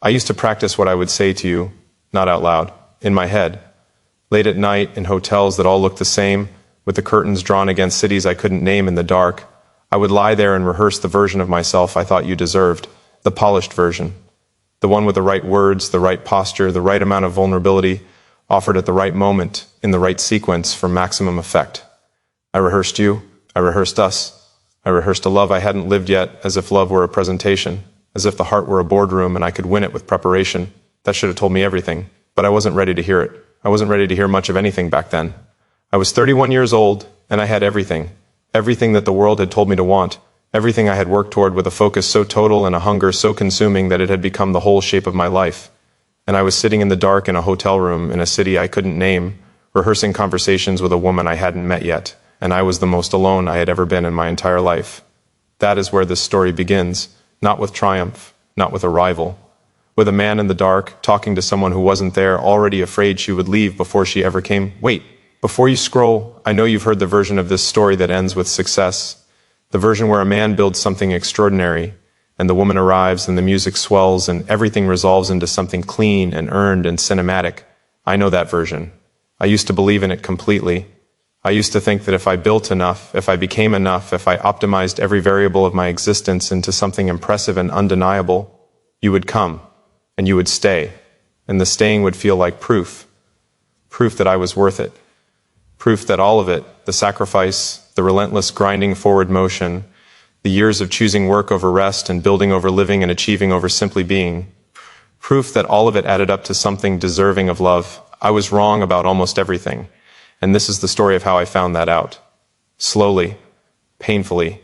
I used to practice what I would say to you, not out loud, in my head. Late at night, in hotels that all looked the same, with the curtains drawn against cities I couldn't name in the dark, I would lie there and rehearse the version of myself I thought you deserved, the polished version. The one with the right words, the right posture, the right amount of vulnerability, offered at the right moment, in the right sequence for maximum effect. I rehearsed you, I rehearsed us, I rehearsed a love I hadn't lived yet, as if love were a presentation, as if the heart were a boardroom and I could win it with preparation. That should have told me everything, but I wasn't ready to hear it. I wasn't ready to hear much of anything back then. I was 31 years old, and I had everything. Everything that the world had told me to want. Everything I had worked toward with a focus so total and a hunger so consuming that it had become the whole shape of my life. And I was sitting in the dark in a hotel room in a city I couldn't name, rehearsing conversations with a woman I hadn't met yet, and I was the most alone I had ever been in my entire life. That is where this story begins, not with triumph, not with a rival. With a man in the dark, talking to someone who wasn't there, already afraid she would leave before she ever came. Wait, before you scroll, I know you've heard the version of this story that ends with success. The version where a man builds something extraordinary, and the woman arrives, and the music swells, and everything resolves into something clean and earned and cinematic. I know that version. I used to believe in it completely. I used to think that if I built enough, if I became enough, if I optimized every variable of my existence into something impressive and undeniable, you would come, and you would stay, and the staying would feel like proof. Proof that I was worth it. Proof that all of it, the sacrifice, the relentless grinding forward motion, the years of choosing work over rest and building over living and achieving over simply being, proof that all of it added up to something deserving of love. I was wrong about almost everything, and this is the story of how I found that out. Slowly, painfully,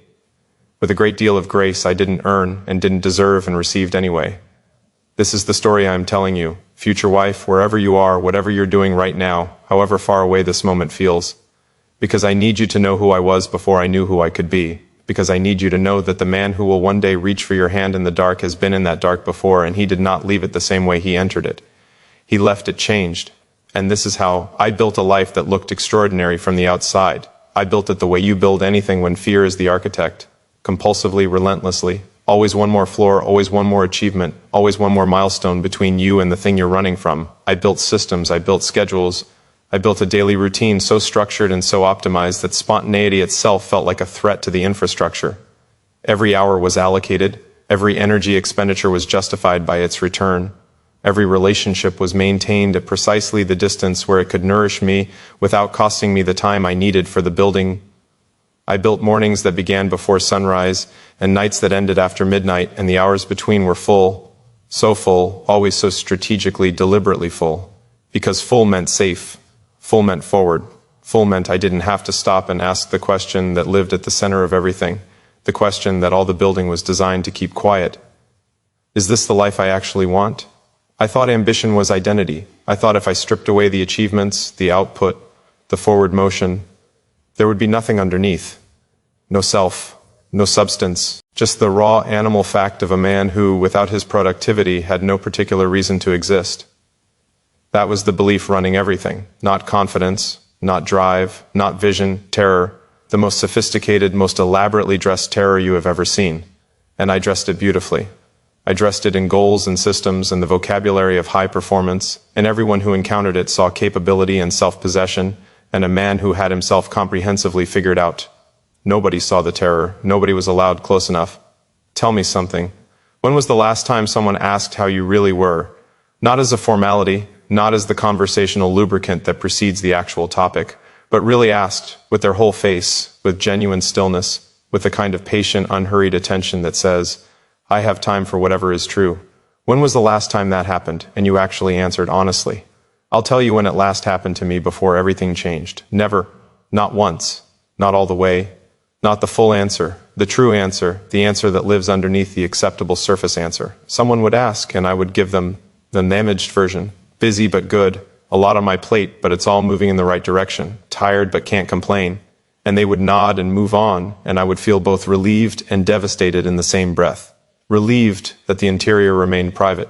with a great deal of grace I didn't earn and didn't deserve and received anyway. This is the story I am telling you, future wife, wherever you are, whatever you're doing right now, however far away this moment feels. Because I need you to know who I was before I knew who I could be. Because I need you to know that the man who will one day reach for your hand in the dark has been in that dark before, and he did not leave it the same way he entered it. He left it changed. And this is how I built a life that looked extraordinary from the outside. I built it the way you build anything when fear is the architect. Compulsively, relentlessly. Always one more floor, always one more achievement, always one more milestone between you and the thing you're running from. I built systems, I built schedules, I built a daily routine so structured and so optimized that spontaneity itself felt like a threat to the infrastructure. Every hour was allocated, every energy expenditure was justified by its return. Every relationship was maintained at precisely the distance where it could nourish me without costing me the time I needed for the building. I built mornings that began before sunrise and nights that ended after midnight, and the hours between were full, so full, always so strategically, deliberately full. Because full meant safe, full meant forward, full meant I didn't have to stop and ask the question that lived at the center of everything, the question that all the building was designed to keep quiet. Is this the life I actually want? I thought ambition was identity. I thought if I stripped away the achievements, the output, the forward motion, there would be nothing underneath. No self, no substance, just the raw animal fact of a man who, without his productivity, had no particular reason to exist. That was the belief running everything. Not confidence, not drive, not vision, terror, the most sophisticated, most elaborately dressed terror you have ever seen. And I dressed it beautifully. I dressed it in goals and systems and the vocabulary of high performance, and everyone who encountered it saw capability and self-possession, and a man who had himself comprehensively figured out. Nobody saw the terror. Nobody was allowed close enough. Tell me something. When was the last time someone asked how you really were? Not as a formality, not as the conversational lubricant that precedes the actual topic, but really asked, with their whole face, with genuine stillness, with the kind of patient, unhurried attention that says, I have time for whatever is true. When was the last time that happened, and you actually answered honestly? I'll tell you when it last happened to me before everything changed. Never. Not once. Not all the way. Not the full answer, the true answer, the answer that lives underneath the acceptable surface answer. Someone would ask, and I would give them the damaged version. Busy but good, a lot on my plate, but it's all moving in the right direction. Tired but can't complain. And they would nod and move on, and I would feel both relieved and devastated in the same breath. Relieved that the interior remained private.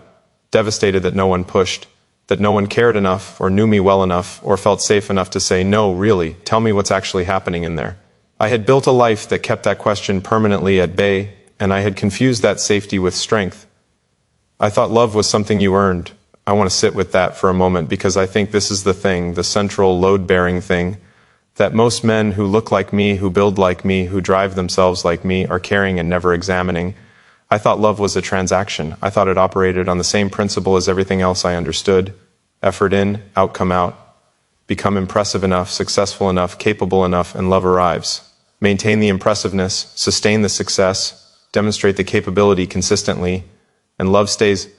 Devastated that no one pushed, that no one cared enough or knew me well enough or felt safe enough to say, no, really, tell me what's actually happening in there. I had built a life that kept that question permanently at bay, and I had confused that safety with strength. I thought love was something you earned. I want to sit with that for a moment because I think this is the thing, the central load-bearing thing, that most men who look like me, who build like me, who drive themselves like me, are carrying and never examining. I thought love was a transaction. I thought it operated on the same principle as everything else I understood. Effort in, outcome out. Become impressive enough, successful enough, capable enough, and love arrives. Maintain the impressiveness, sustain the success, demonstrate the capability consistently, and love stays.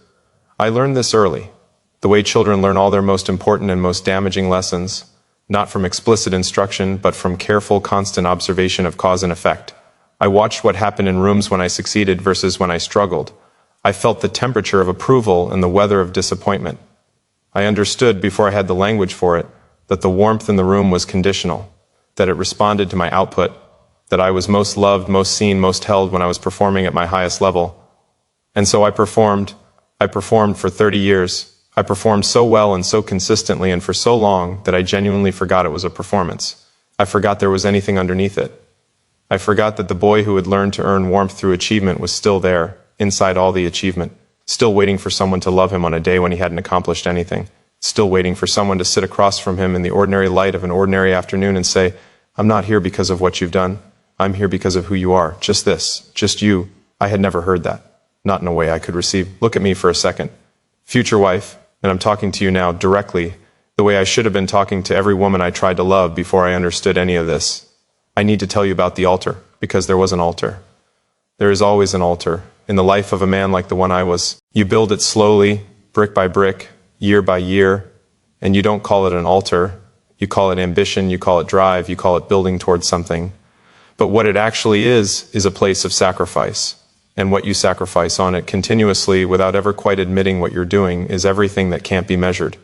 I learned this early, the way children learn all their most important and most damaging lessons, not from explicit instruction, but from careful, constant observation of cause and effect. I watched what happened in rooms when I succeeded versus when I struggled. I felt the temperature of approval and the weather of disappointment. I understood, before I had the language for it, that the warmth in the room was conditional, that it responded to my output, that I was most loved, most seen, most held when I was performing at my highest level. And so I performed for 30 years. I performed so well and so consistently and for so long that I genuinely forgot it was a performance. I forgot there was anything underneath it. I forgot that the boy who had learned to earn warmth through achievement was still there, inside all the achievement, still waiting for someone to love him on a day when he hadn't accomplished anything, still waiting for someone to sit across from him in the ordinary light of an ordinary afternoon and say, "I'm not here because of what you've done. I'm here because of who you are. Just this. Just you." I had never heard that. Not in a way I could receive. Look at me for a second. Future wife, and I'm talking to you now directly, the way I should have been talking to every woman I tried to love before I understood any of this. I need to tell you about the altar, because there was an altar. There is always an altar in the life of a man like the one I was. You build it slowly, brick by brick, year by year, and you don't call it an altar. You call it ambition, you call it drive, you call it building towards something. But what it actually is a place of sacrifice. And what you sacrifice on it continuously without ever quite admitting what you're doing is everything that can't be measured.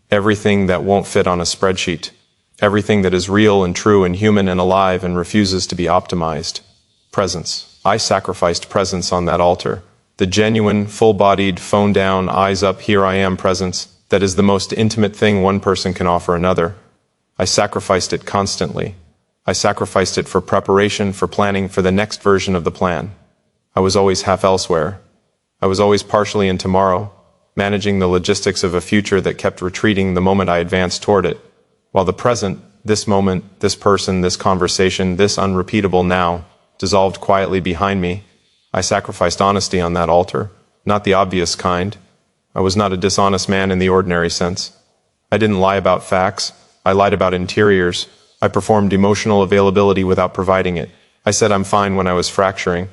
Everything that won't fit on a spreadsheet. Everything that is real and true and human and alive and refuses to be optimized. Presence. I sacrificed presence on that altar. The genuine, full-bodied, phone down, eyes up, here I am presence that is the most intimate thing one person can offer another. I sacrificed it constantly. I sacrificed it for preparation, for planning, for the next version of the plan. I was always half elsewhere. I was always partially in tomorrow, managing the logistics of a future that kept retreating the moment I advanced toward it, while the present, this moment, this person, this conversation, this unrepeatable now, dissolved quietly behind me. I sacrificed honesty on that altar, not the obvious kind. I was not a dishonest man in the ordinary sense. I didn't lie about facts. I lied about interiors. I performed emotional availability without providing it. I said I'm fine when I was fracturing.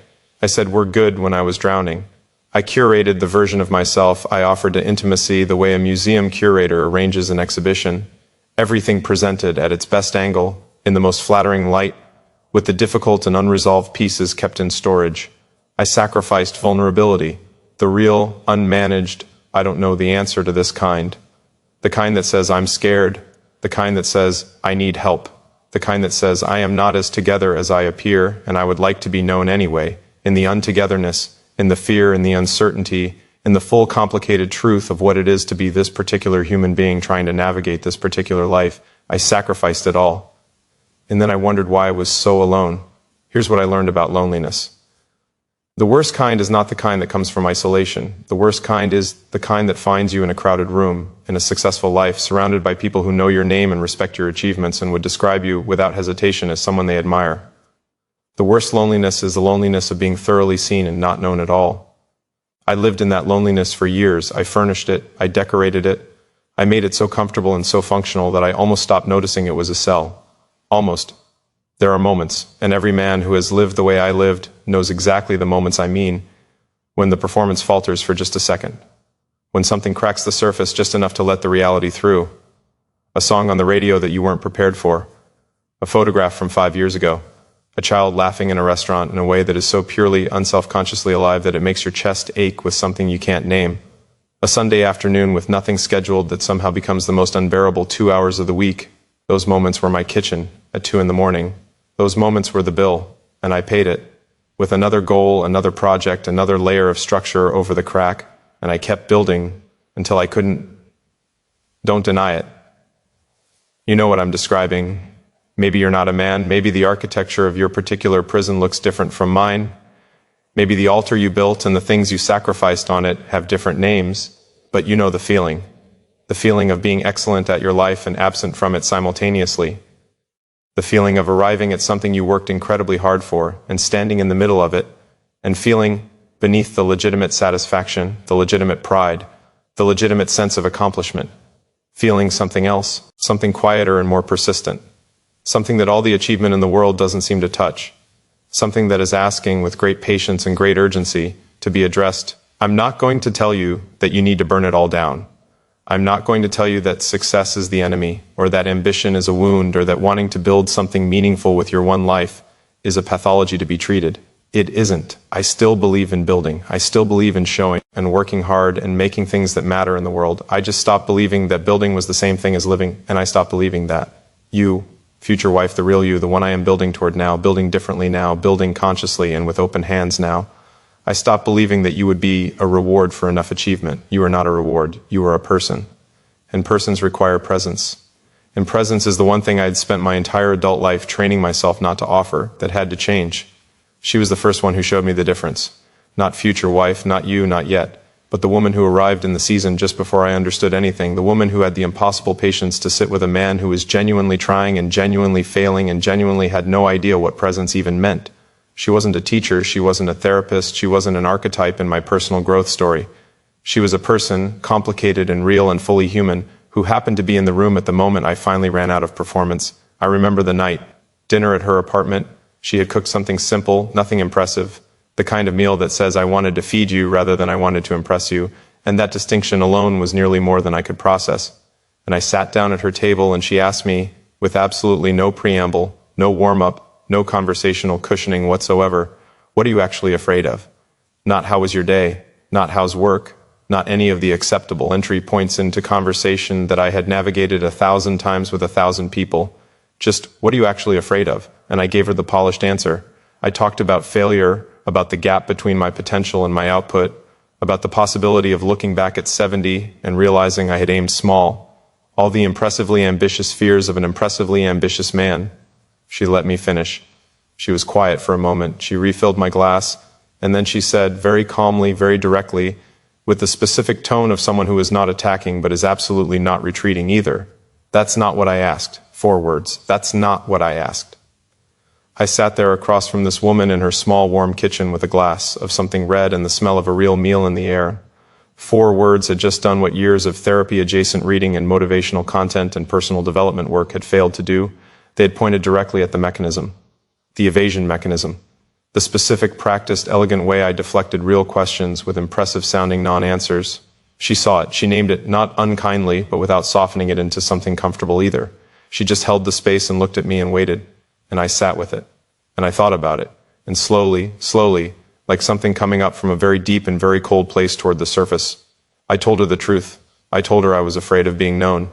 I said we're good when I was drowning. I curated the version of myself I offered to intimacy the way a museum curator arranges an exhibition. Everything presented at its best angle, in the most flattering light, with the difficult and unresolved pieces kept in storage. I sacrificed vulnerability, the real, unmanaged, I don't know the answer to this kind. The kind that says I'm scared, the kind that says I need help, the kind that says I am not as together as I appear and I would like to be known anyway. In the untogetherness, in the fear, in the uncertainty, in the full complicated truth of what it is to be this particular human being trying to navigate this particular life, I sacrificed it all. And then I wondered why I was so alone. Here's what I learned about loneliness. The worst kind is not the kind that comes from isolation. The worst kind is the kind that finds you in a crowded room, in a successful life, surrounded by people who know your name and respect your achievements and would describe you without hesitation as someone they admire. The worst loneliness is the loneliness of being thoroughly seen and not known at all. I lived in that loneliness for years. I furnished it. I decorated it. I made it so comfortable and so functional that I almost stopped noticing it was a cell. Almost. There are moments, and every man who has lived the way I lived knows exactly the moments I mean, when the performance falters for just a second, when something cracks the surface just enough to let the reality through. A song on the radio that you weren't prepared for. A photograph from 5 years ago. A child laughing in a restaurant in a way that is so purely, unselfconsciously alive that it makes your chest ache with something you can't name. A Sunday afternoon with nothing scheduled that somehow becomes the most unbearable 2 hours of the week. Those moments were my kitchen at 2 a.m. Those moments were the bill, and I paid it. With another goal, another project, another layer of structure over the crack, and I kept building until I couldn't. Don't deny it. You know what I'm describing. Maybe you're not a man, maybe the architecture of your particular prison looks different from mine. Maybe the altar you built and the things you sacrificed on it have different names, but you know the feeling. The feeling of being excellent at your life and absent from it simultaneously. The feeling of arriving at something you worked incredibly hard for and standing in the middle of it and feeling beneath the legitimate satisfaction, the legitimate pride, the legitimate sense of accomplishment. Feeling something else, something quieter and more persistent. Something that all the achievement in the world doesn't seem to touch. Something that is asking with great patience and great urgency to be addressed. I'm not going to tell you that you need to burn it all down. I'm not going to tell you that success is the enemy, or that ambition is a wound, or that wanting to build something meaningful with your one life is a pathology to be treated. It isn't. I still believe in building. I still believe in showing and working hard and making things that matter in the world. I just stopped believing that building was the same thing as living, and I stopped believing that. You, future wife, the real you, the one I am building toward now, building differently now, building consciously and with open hands now. I stopped believing that you would be a reward for enough achievement. You are not a reward. You are a person. And persons require presence. And presence is the one thing I had spent my entire adult life training myself not to offer, that had to change. She was the first one who showed me the difference. Not future wife, not you, not yet, but the woman who arrived in the season just before I understood anything, the woman who had the impossible patience to sit with a man who was genuinely trying and genuinely failing and genuinely had no idea what presence even meant. She wasn't a teacher, she wasn't a therapist, she wasn't an archetype in my personal growth story. She was a person, complicated and real and fully human, who happened to be in the room at the moment I finally ran out of performance. I remember the night. Dinner at her apartment. She had cooked something simple, nothing impressive. The kind of meal that says I wanted to feed you rather than I wanted to impress you, and that distinction alone was nearly more than I could process. And I sat down at her table and she asked me, with absolutely no preamble, no warm-up, no conversational cushioning whatsoever, what are you actually afraid of? Not how was your day, not how's work, not any of the acceptable entry points into conversation that I had navigated 1,000 times with 1,000 people. Just, what are you actually afraid of? And I gave her the polished answer. I talked about failure, about the gap between my potential and my output, about the possibility of looking back at 70 and realizing I had aimed small, all the impressively ambitious fears of an impressively ambitious man. She let me finish. She was quiet for a moment. She refilled my glass, and then she said, very calmly, very directly, with the specific tone of someone who is not attacking but is absolutely not retreating either. That's not what I asked. 4 words. That's not what I asked. I sat there across from this woman in her small warm kitchen with a glass of something red and the smell of a real meal in the air. 4 words had just done what years of therapy-adjacent reading and motivational content and personal development work had failed to do. They had pointed directly at the mechanism. The evasion mechanism. The specific, practiced, elegant way I deflected real questions with impressive-sounding non-answers. She saw it. She named it, not unkindly, but without softening it into something comfortable either. She just held the space and looked at me and waited. And I sat with it. And I thought about it. And slowly, like something coming up from a very deep and very cold place toward the surface, I told her the truth. I told her I was afraid of being known.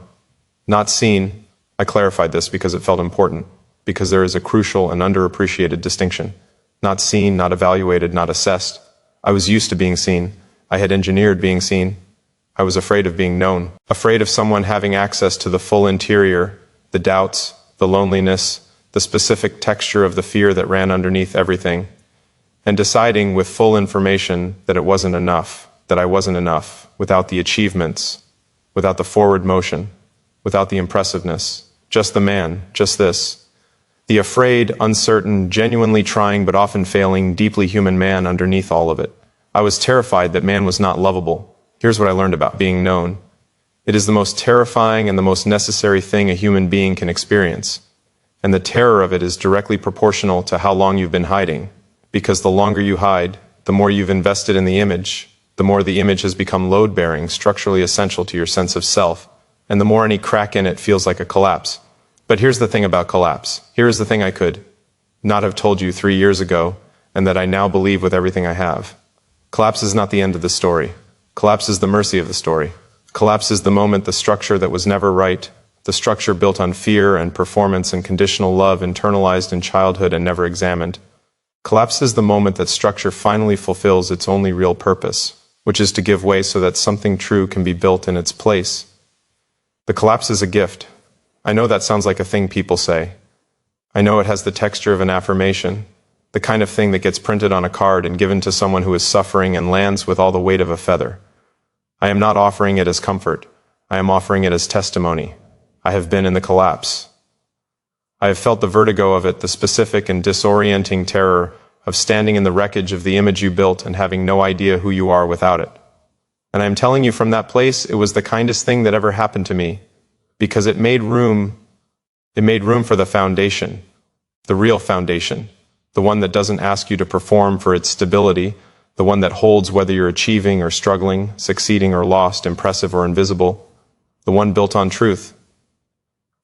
Not seen. I clarified this because it felt important. Because there is a crucial and underappreciated distinction. Not seen, not evaluated, not assessed. I was used to being seen. I had engineered being seen. I was afraid of being known. Afraid of someone having access to the full interior, the doubts, the loneliness, the specific texture of the fear that ran underneath everything, and deciding with full information that it wasn't enough, that I wasn't enough, without the achievements, without the forward motion, without the impressiveness, just the man, just this. The afraid, uncertain, genuinely trying but often failing, deeply human man underneath all of it. I was terrified that man was not lovable. Here's what I learned about being known. It is the most terrifying and the most necessary thing a human being can experience. And the terror of it is directly proportional to how long you've been hiding. Because the longer you hide, the more you've invested in the image, the more the image has become load-bearing, structurally essential to your sense of self, and the more any crack in it feels like a collapse. But here's the thing about collapse. Here is the thing I could not have told you 3 years ago, and that I now believe with everything I have. Collapse is not the end of the story. Collapse is the mercy of the story. Collapse is the moment the structure that was never right, the structure built on fear and performance and conditional love internalized in childhood and never examined. Collapse is the moment that structure finally fulfills its only real purpose, which is to give way so that something true can be built in its place. The collapse is a gift. I know that sounds like a thing people say. I know it has the texture of an affirmation. The kind of thing that gets printed on a card and given to someone who is suffering and lands with all the weight of a feather. I am not offering it as comfort. I am offering it as testimony. I have been in the collapse. I have felt the vertigo of it, the specific and disorienting terror of standing in the wreckage of the image you built and having no idea who you are without it. And I am telling you from that place, it was the kindest thing that ever happened to me, because it made room for the foundation, the real foundation, the one that doesn't ask you to perform for its stability, the one that holds whether you're achieving or struggling, succeeding or lost, impressive or invisible, the one built on truth.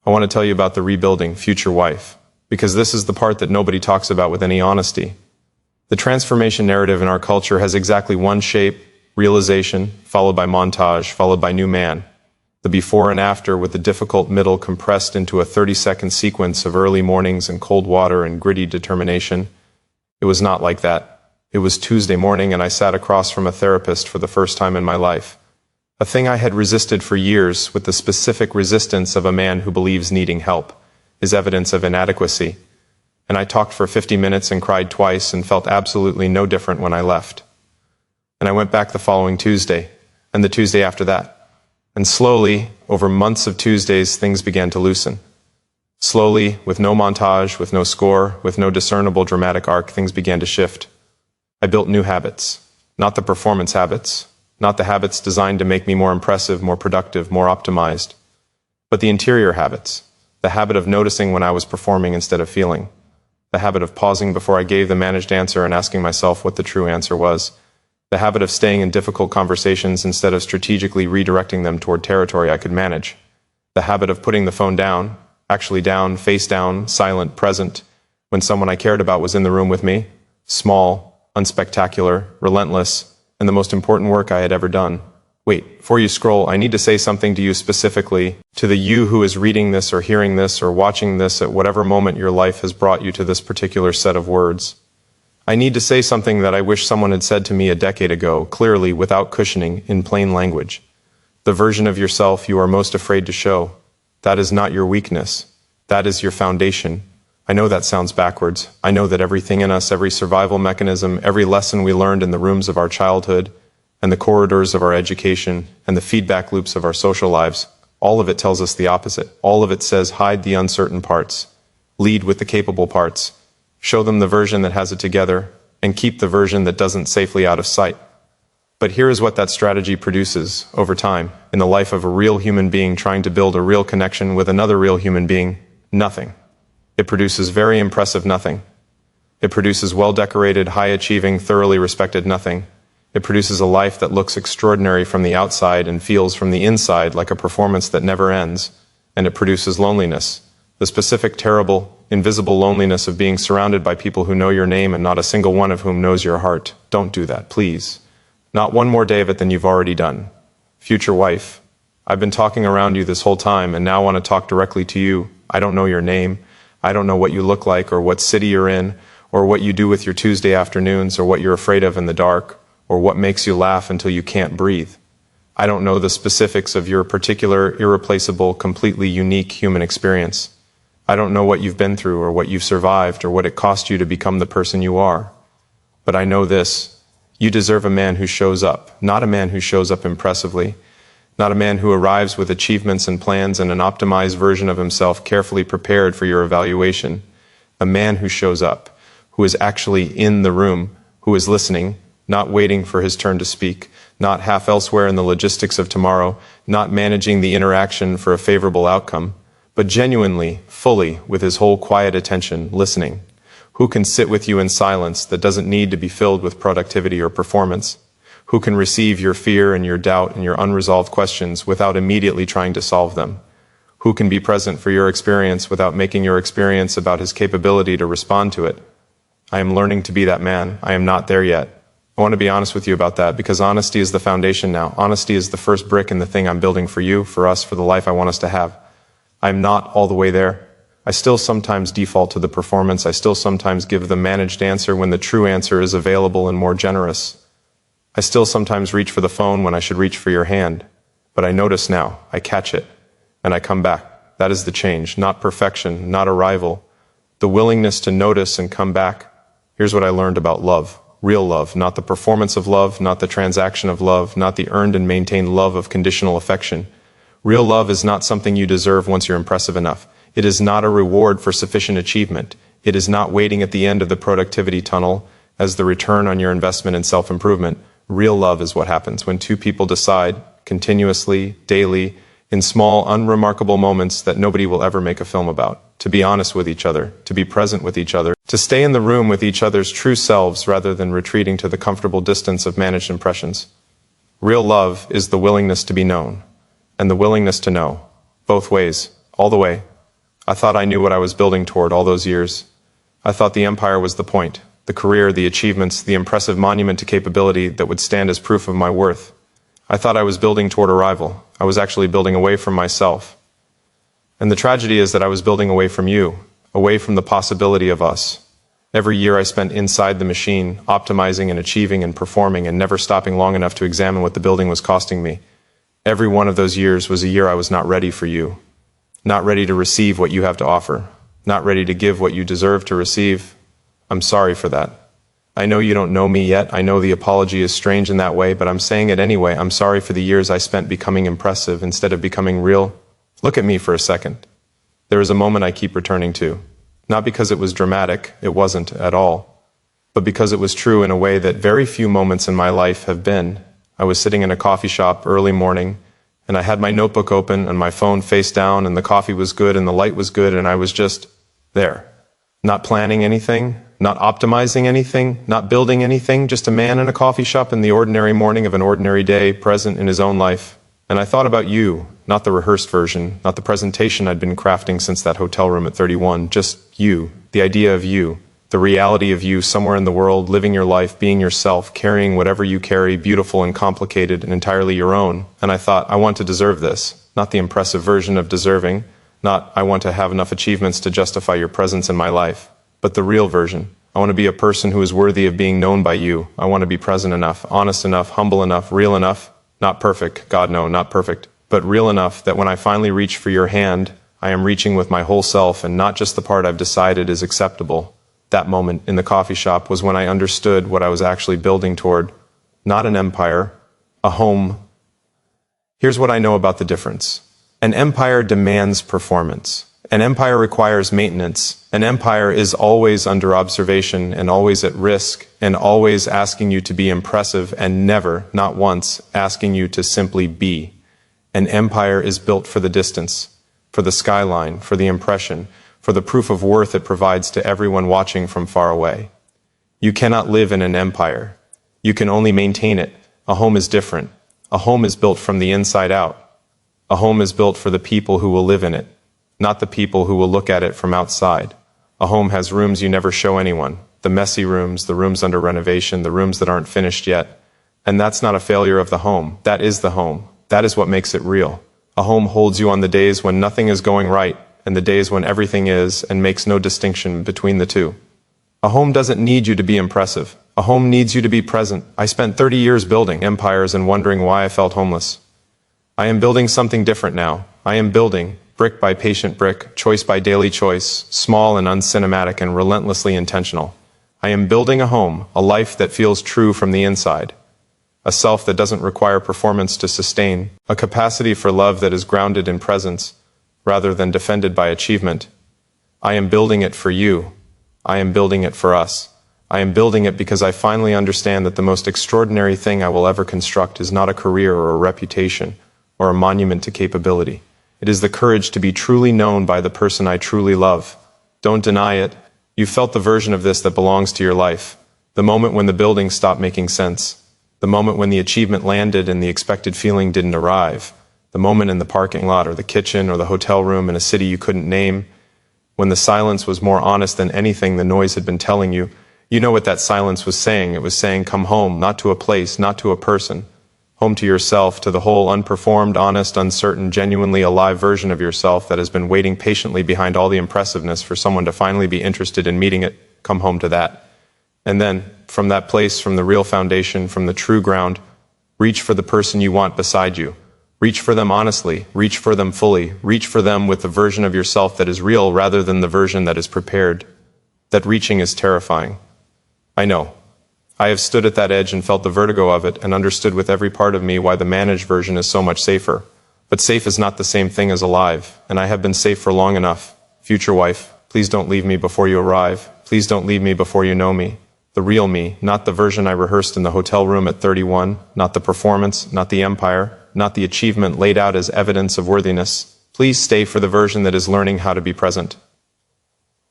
I want to tell you about the rebuilding future wife, because this is the part that nobody talks about with any honesty. The transformation narrative in our culture has exactly one shape: realization, followed by montage, followed by new man. The before and after, with the difficult middle compressed into a 30-second sequence of early mornings and cold water and gritty determination. It was not like that. It was Tuesday morning, and I sat across from a therapist for the first time in my life. A thing I had resisted for years, with the specific resistance of a man who believes needing help is evidence of inadequacy. And I talked for 50 minutes and cried twice and felt absolutely no different when I left. And I went back the following Tuesday, and the Tuesday after that. And slowly, over months of Tuesdays, things began to loosen. Slowly, with no montage, with no score, with no discernible dramatic arc, things began to shift. I built new habits, not the performance habits, not the habits designed to make me more impressive, more productive, more optimized, but the interior habits, the habit of noticing when I was performing instead of feeling, the habit of pausing before I gave the managed answer and asking myself what the true answer was, the habit of staying in difficult conversations instead of strategically redirecting them toward territory I could manage, the habit of putting the phone down, actually down, face down, silent, present, when someone I cared about was in the room with me, small, unspectacular, relentless, and the most important work I had ever done. Wait, before you scroll, I need to say something to you specifically, to the you who is reading this or hearing this or watching this at whatever moment your life has brought you to this particular set of words. I need to say something that I wish someone had said to me a decade ago, clearly, without cushioning, in plain language. The version of yourself you are most afraid to show. That is not your weakness. That is your foundation. I know that sounds backwards. I know that everything in us, every survival mechanism, every lesson we learned in the rooms of our childhood, and the corridors of our education, and the feedback loops of our social lives, all of it tells us the opposite. All of it says hide the uncertain parts. Lead with the capable parts. Show them the version that has it together, and keep the version that doesn't safely out of sight. But here is what that strategy produces over time in the life of a real human being trying to build a real connection with another real human being. Nothing. It produces very impressive nothing. It produces well-decorated, high-achieving, thoroughly respected nothing. It produces a life that looks extraordinary from the outside and feels from the inside like a performance that never ends. And it produces loneliness, the specific, terrible, invisible loneliness of being surrounded by people who know your name and not a single one of whom knows your heart. Don't do that, please. Not one more day of it than you've already done. Future wife, I've been talking around you this whole time and now want to talk directly to you. I don't know your name. I don't know what you look like or what city you're in or what you do with your Tuesday afternoons or what you're afraid of in the dark or what makes you laugh until you can't breathe. I don't know the specifics of your particular, irreplaceable, completely unique human experience. I don't know what you've been through or what you've survived or what it cost you to become the person you are. But I know this: you deserve a man who shows up, not a man who shows up impressively, not a man who arrives with achievements and plans and an optimized version of himself carefully prepared for your evaluation. A man who shows up, who is actually in the room, who is listening, not waiting for his turn to speak, not half elsewhere in the logistics of tomorrow, not managing the interaction for a favorable outcome, but genuinely, fully, with his whole quiet attention, listening. Who can sit with you in silence that doesn't need to be filled with productivity or performance? Who can receive your fear and your doubt and your unresolved questions without immediately trying to solve them? Who can be present for your experience without making your experience about his capability to respond to it? I am learning to be that man. I am not there yet. I want to be honest with you about that, because honesty is the foundation now. Honesty is the first brick in the thing I'm building for you, for us, for the life I want us to have. I'm not all the way there. I still sometimes default to the performance. I still sometimes give the managed answer when the true answer is available and more generous. I still sometimes reach for the phone when I should reach for your hand. But I notice now, I catch it, and I come back. That is the change, not perfection, not arrival. The willingness to notice and come back. Here's what I learned about love. Real love, not the performance of love, not the transaction of love, not the earned and maintained love of conditional affection. Real love is not something you deserve once you're impressive enough. It is not a reward for sufficient achievement. It is not waiting at the end of the productivity tunnel as the return on your investment in self-improvement. Real love is what happens when two people decide, continuously, daily, in small, unremarkable moments that nobody will ever make a film about, to be honest with each other, to be present with each other, to stay in the room with each other's true selves rather than retreating to the comfortable distance of managed impressions. Real love is the willingness to be known, and the willingness to know, both ways, all the way. I thought I knew what I was building toward all those years. I thought the empire was the point, the career, the achievements, the impressive monument to capability that would stand as proof of my worth. I thought I was building toward arrival. I was actually building away from myself. And the tragedy is that I was building away from you, away from the possibility of us. Every year I spent inside the machine, optimizing and achieving and performing and never stopping long enough to examine what the building was costing me. Every one of those years was a year I was not ready for you, not ready to receive what you have to offer, not ready to give what you deserve to receive. I'm sorry for that. I know you don't know me yet. I know the apology is strange in that way, but I'm saying it anyway. I'm sorry for the years I spent becoming impressive instead of becoming real. Look at me for a second. There is a moment I keep returning to. Not because it was dramatic, it wasn't at all, but because it was true in a way that very few moments in my life have been. I was sitting in a coffee shop early morning, and I had my notebook open and my phone face down, and the coffee was good and the light was good, and I was just there. Not planning anything, not optimizing anything, not building anything, just a man in a coffee shop in the ordinary morning of an ordinary day, present in his own life. And I thought about you, not the rehearsed version, not the presentation I'd been crafting since that hotel room at 31, just you, the idea of you, the reality of you somewhere in the world, living your life, being yourself, carrying whatever you carry, beautiful and complicated and entirely your own. And I thought, I want to deserve this, not the impressive version of deserving, not I want to have enough achievements to justify your presence in my life, but the real version. I want to be a person who is worthy of being known by you. I want to be present enough, honest enough, humble enough, real enough, not perfect, God no, not perfect, but real enough that when I finally reach for your hand, I am reaching with my whole self and not just the part I've decided is acceptable. That moment in the coffee shop was when I understood what I was actually building toward. Not an empire, a home. Here's what I know about the difference. An empire demands performance. An empire requires maintenance. An empire is always under observation and always at risk and always asking you to be impressive and never, not once, asking you to simply be. An empire is built for the distance, for the skyline, for the impression, for the proof of worth it provides to everyone watching from far away. You cannot live in an empire. You can only maintain it. A home is different. A home is built from the inside out. A home is built for the people who will live in it, not the people who will look at it from outside. A home has rooms you never show anyone, the messy rooms, the rooms under renovation, the rooms that aren't finished yet. And that's not a failure of the home. That is the home. That is what makes it real. A home holds you on the days when nothing is going right and the days when everything is and makes no distinction between the two. A home doesn't need you to be impressive. A home needs you to be present. I spent 30 years building empires and wondering why I felt homeless. I am building something different now. I am building, brick by patient brick, choice by daily choice, small and uncinematic and relentlessly intentional. I am building a home, a life that feels true from the inside. A self that doesn't require performance to sustain, a capacity for love that is grounded in presence, rather than defended by achievement. I am building it for you. I am building it for us. I am building it because I finally understand that the most extraordinary thing I will ever construct is not a career or a reputation, or a monument to capability. It is the courage to be truly known by the person I truly love. Don't deny it. You felt the version of this that belongs to your life. The moment when the building stopped making sense. The moment when the achievement landed and the expected feeling didn't arrive. The moment in the parking lot or the kitchen or the hotel room in a city you couldn't name. When the silence was more honest than anything the noise had been telling you. You know what that silence was saying. It was saying, come home, not to a place, not to a person. Home to yourself, to the whole unperformed, honest, uncertain, genuinely alive version of yourself that has been waiting patiently behind all the impressiveness for someone to finally be interested in meeting it. Come home to that. And then, from that place, from the real foundation, from the true ground, reach for the person you want beside you. Reach for them honestly. Reach for them fully. Reach for them with the version of yourself that is real rather than the version that is prepared. That reaching is terrifying. I know. I have stood at that edge and felt the vertigo of it and understood with every part of me why the managed version is so much safer. But safe is not the same thing as alive, and I have been safe for long enough. Future wife, please don't leave me before you arrive. Please don't leave me before you know me. The real me, not the version I rehearsed in the hotel room at 31, not the performance, not the empire, not the achievement laid out as evidence of worthiness. Please stay for the version that is learning how to be present.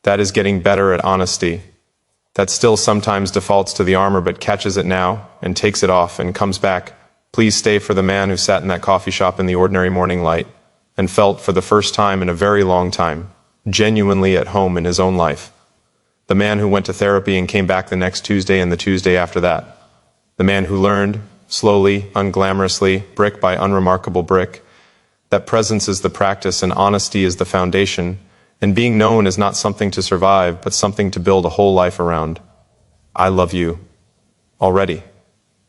That is getting better at honesty. That still sometimes defaults to the armor but catches it now and takes it off and comes back. Please stay for the man who sat in that coffee shop in the ordinary morning light and felt for the first time in a very long time genuinely at home in his own life. The man who went to therapy and came back the next Tuesday and the Tuesday after that. The man who learned, slowly, unglamorously, brick by unremarkable brick, that presence is the practice and honesty is the foundation, and being known is not something to survive, but something to build a whole life around. I love you. Already.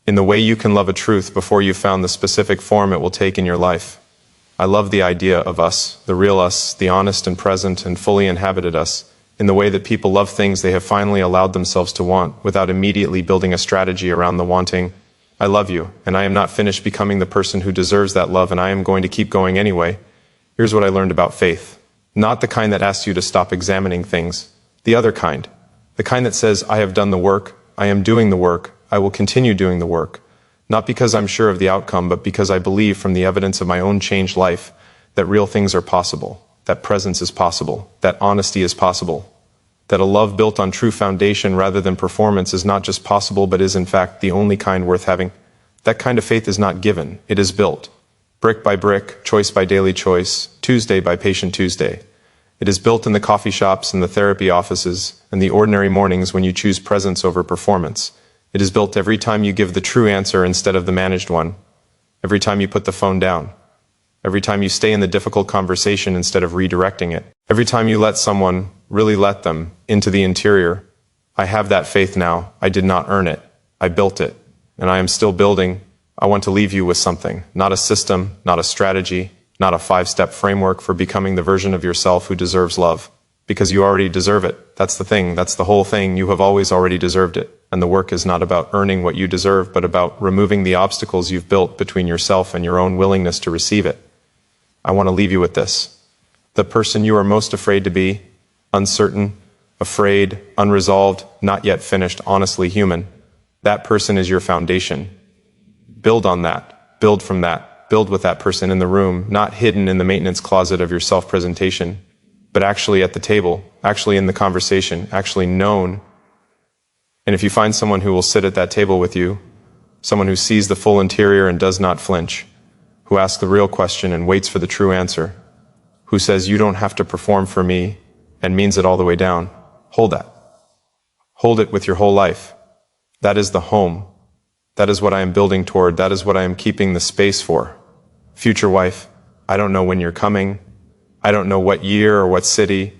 In the way you can love a truth before you've found the specific form it will take in your life. I love the idea of us, the real us, the honest and present and fully inhabited us, in the way that people love things they have finally allowed themselves to want, without immediately building a strategy around the wanting. I love you, and I am not finished becoming the person who deserves that love, and I am going to keep going anyway. Here's what I learned about faith. Not the kind that asks you to stop examining things. The other kind. The kind that says, I have done the work, I am doing the work, I will continue doing the work. Not because I'm sure of the outcome, but because I believe from the evidence of my own changed life that real things are possible, that presence is possible, that honesty is possible, that a love built on true foundation rather than performance is not just possible but is in fact the only kind worth having. That kind of faith is not given, it is built. Brick by brick, choice by daily choice, Tuesday by patient Tuesday. It is built in the coffee shops and the therapy offices and the ordinary mornings when you choose presence over performance. It is built every time you give the true answer instead of the managed one. Every time you put the phone down. Every time you stay in the difficult conversation instead of redirecting it. Every time you let someone, really let them, into the interior. I have that faith now. I did not earn it. I built it. And I am still building. I want to leave you with something. Not a system, not a strategy, not a 5-step framework for becoming the version of yourself who deserves love. Because you already deserve it. That's the thing. That's the whole thing. You have always already deserved it. And the work is not about earning what you deserve, but about removing the obstacles you've built between yourself and your own willingness to receive it. I want to leave you with this. The person you are most afraid to be, uncertain, afraid, unresolved, not yet finished, honestly human, that person is your foundation. Build on that. Build from that. Build with that person in the room, not hidden in the maintenance closet of your self-presentation, but actually at the table, actually in the conversation, actually known. And if you find someone who will sit at that table with you, someone who sees the full interior and does not flinch, who asks the real question and waits for the true answer, who says you don't have to perform for me and means it all the way down, hold that. Hold it with your whole life. That is the home. That is what I am building toward. That is what I am keeping the space for. Future wife, I don't know when you're coming. I don't know what year or what city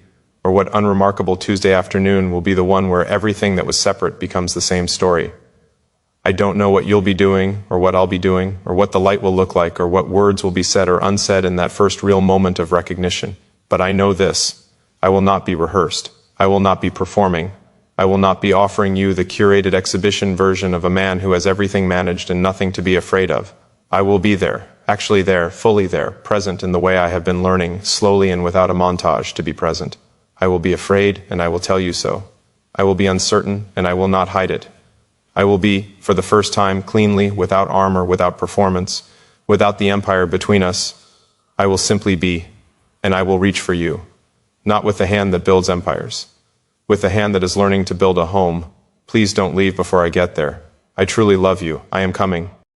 or what unremarkable Tuesday afternoon will be the one where everything that was separate becomes the same story. I don't know what you'll be doing or what I'll be doing or what the light will look like or what words will be said or unsaid in that first real moment of recognition. But I know this. I will not be rehearsed. I will not be performing. I will not be offering you the curated exhibition version of a man who has everything managed and nothing to be afraid of. I will be there, actually there, fully there, present in the way I have been learning, slowly and without a montage, to be present. I will be afraid, and I will tell you so. I will be uncertain, and I will not hide it. I will be, for the first time, cleanly, without armor, without performance, without the empire between us. I will simply be, and I will reach for you, not with the hand that builds empires, with the hand that is learning to build a home. Please don't leave before I get there. I truly love you. I am coming.